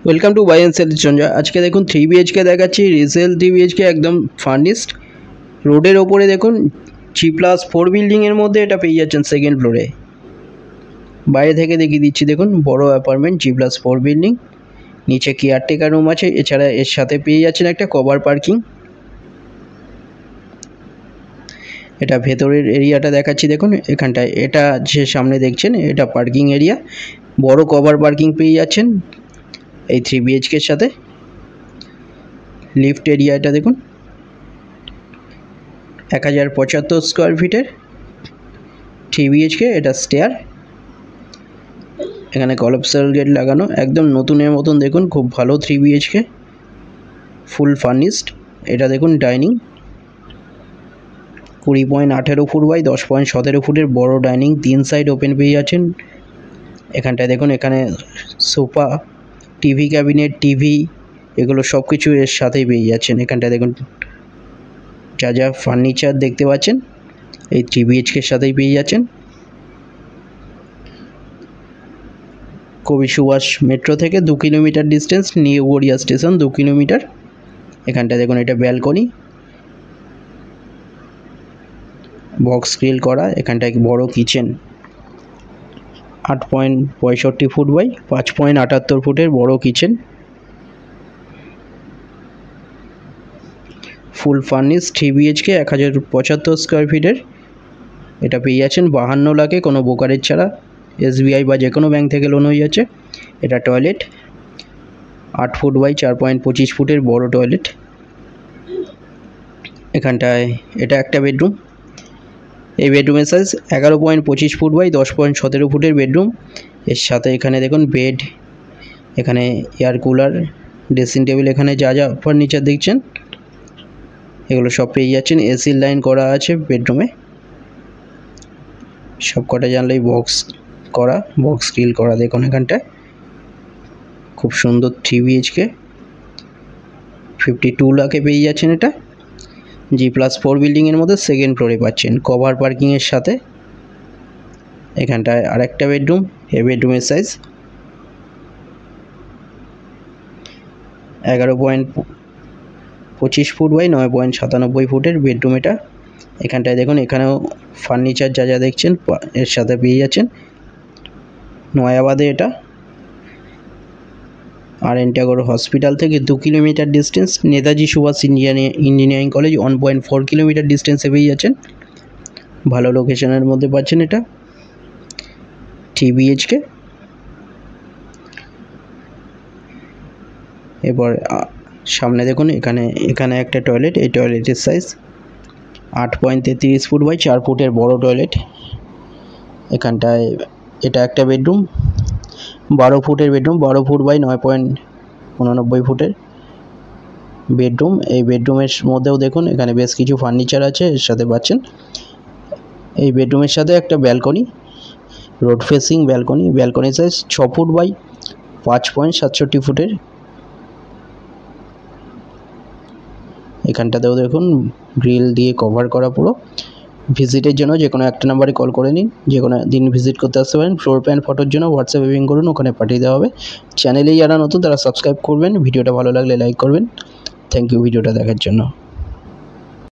Welcome to buy and sell Sanjay. আজকে দেখুন 3 BHK দেখাচ্ছি, রিসেল 3 BHK একদম ফার্নিশড। রোডের ওপরে দেখুন G+4 বিল্ডিংয়ের মধ্যে এটা পেয়ে যাচ্ছেন সেকেন্ড ফ্লোরে। বাইরে থেকে দেখিয়ে দিচ্ছি, দেখুন বড় অ্যাপার্টমেন্ট G+4 বিল্ডিং, নিচে কেয়ারটেকার রুম আছে। এছাড়া এর সাথে পেয়ে যাচ্ছেন একটা কভার পার্কিং। এটা ভেতরের এরিয়াটা দেখাচ্ছি, দেখুন এখানটায় এটা যে সামনে দেখছেন এটা পার্কিং এরিয়া, বড় কভার পার্কিং পেয়ে যাচ্ছেন এই 3 BHKর সাথে। লিফট এরিয়াটা দেখুন 1075 স্কোয়ার ফিটের 3 BHK। এটা স্টেয়ার, এখানে কলাপসাল গেট লাগানো, একদম নতুনের মতন দেখুন, খুব ভালো 3 BHK ফুল ফার্নিশড। এটা দেখুন ডাইনিং 20.18 ফুট বাই 10.17 ফুটের বড় ডাইনিং, 3 সাইড ওপেন পেয়ে যাচ্ছেন। এখানটায় দেখুন এখানে সোফা, টিভি ক্যাবিনেট, টিভি এগুলো সব কিছু এর সাথেই পেয়ে যাচ্ছেন। এখানটায় দেখুন যা যা ফার্নিচার দেখতে পাচ্ছেন এই 3 BHKর সাথেই পেয়ে যাচ্ছেন। কবি সুভাষ মেট্রো থেকে 2 kilometre distance, new Garia station 2 kilometre. এখানটায় দেখুন এটা ব্যালকনি, বক্স গ্রিল করা। এখানটায় বড় কিচেন 8.65 ফুট বাই 5.78 ফুটের বড় কিচেন, ফুল ফার্নিশ 3 BHK 1075 স্কোয়ার ফিটের। এটা পেয়ে যাচ্ছেন 52 লাখে, কোনো ব্রোকারেজ ছাড়া। SBI বা যে কোনো ব্যাংক থেকে লোন হয়ে যাচ্ছে। এটা টয়লেট 8 ফুট বাই 4.25 ফুটের বড় টয়লেট। এখানটায় এটা একটা বেডরুম, এই বেডরুমের সাইজ 11.25 ফুট বাই 10.17 ফুটের বেডরুম। এর সাথে এখানে দেখুন বেড, এখানে এয়ার কুলার, ড্রেসিং টেবিল, এখানে যা যা ফার্নিচার দেখছেন এগুলো সব পেয়ে যাচ্ছেন। এসির লাইন করা আছে বেডরুমে, সব কটা জানলেই বক্স করা, বক্স গ্রিল করা। দেখুন এখানটায় খুব সুন্দর 3 BHK 52 লাখে পেয়ে যাচ্ছেন। এটা G+4 বিল্ডিংয়ের মধ্যে সেকেন্ড ফ্লোরে পাচ্ছেন, কভার পার্কিংয়ের সাথে। এখানটায় আরেকটা বেডরুম, এই বেডরুমের সাইজ 11.25 ফুট বাই 9.97 ফুটের বেডরুম এটা। এখানটায় দেখুন এখানেও ফার্নিচার যা যা দেখছেন এর সাথে পেয়ে যাচ্ছেন। নয়াবাদে এটা, আর এন্টাগর হসপিটাল থেকে 2 kilometre distance, Netaji Subhash engineering college 1.4 kilometre ডিস্টেন্সে পেয়ে যাচ্ছেন। ভালো লোকেশনের মধ্যে পাচ্ছেন এটা 3 BHK। এবার সামনে দেখুন এখানে একটা টয়লেট, এই টয়লেটের সাইজ 8.33 ফুট বাই 4 ফুটের বড় টয়লেট। এখানটায় এটা একটা বেডরুম, 12 ফুটের বেডরুম, 12 ফুট বাই 9.89 ফুটের বেডরুম। এই বেডরুমের মধ্যেও দেখুন এখানে বেশ কিছু ফার্নিচার আছে এর সাথে পাচ্ছেন। এই বেডরুমের সাথে একটা balcony, road facing balcony, balcony size 6 foot by 5.67 ফুটের। এখানটাতেও দেখুন গ্রিল দিয়ে কভার করা পুরো। ভিজিটের জন্য যে কোনো একটা নাম্বারে কল করে নিন, যে কোনো দিন ভিজিট করতে আসতে পারেন। ফ্লোর প্ল্যান ফটোর জন্য হোয়াটসঅ্যাপে পিং করুন, ওখানে পাঠিয়ে দেওয়া হবে। চ্যানেলে যারা নতুন তারা সাবস্ক্রাইব করবেন, ভিডিওটা ভালো লাগলে লাইক করবেন। থ্যাংক ইউ ভিডিওটা দেখার জন্য।